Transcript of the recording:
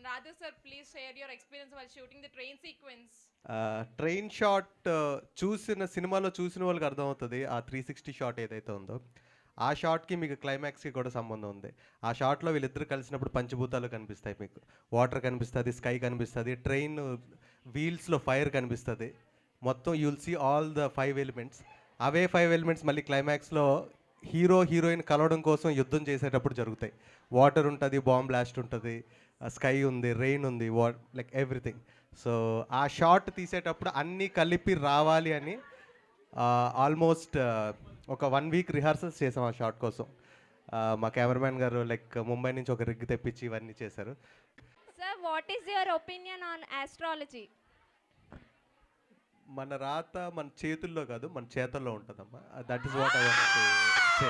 Radha sir, please share your experience while shooting the train sequence. Train shot చూసిన సినిమాలో చూసిన వాళ్ళకి అర్థమవుతుంది ఆ 360 షాట్ ఏదైతే ఉందో ఆ షాట్కి మీకు క్లైమాక్స్కి కూడా సంబంధం ఉంది. ఆ షాట్లో వీళ్ళిద్దరు కలిసినప్పుడు పంచభూతాలు కనిపిస్తాయి, మీకు వాటర్ కనిపిస్తుంది, స్కై కనిపిస్తుంది, ట్రైన్ వీల్స్లో ఫైర్ కనిపిస్తుంది. మొత్తం you'll see all the 5 elements. అవే 5 ఎలిమెంట్స్ మళ్ళీ క్లైమాక్స్లో హీరో హీరోయిన్ కలవడం కోసం యుద్ధం చేసేటప్పుడు జరుగుతాయి. వాటర్ ఉంటుంది, బాంబ్ బ్లాస్ట్ ఉంటుంది, స్కై ఉంది, రెయిన్ ఉంది, లైక్ ఎవ్రీథింగ్. సో ఆ షాట్ తీసేటప్పుడు అన్నీ కలిపి రావాలి అని ఆల్మోస్ట్ ఒక 1 వీక్ రిహార్సల్స్ చేసాం ఆ షాట్ కోసం. మా కెమెరామ్యాన్ గారు లైక్ ముంబై నుంచి ఒక రిగ్ తెప్పించి ఇవన్నీ చేశారు. Sir, what is your opinion on astrology? మన రాత మన చేతుల్లో కాదు, మన చేతల్లో ఉంటుందమ్మా. That is what I want to say.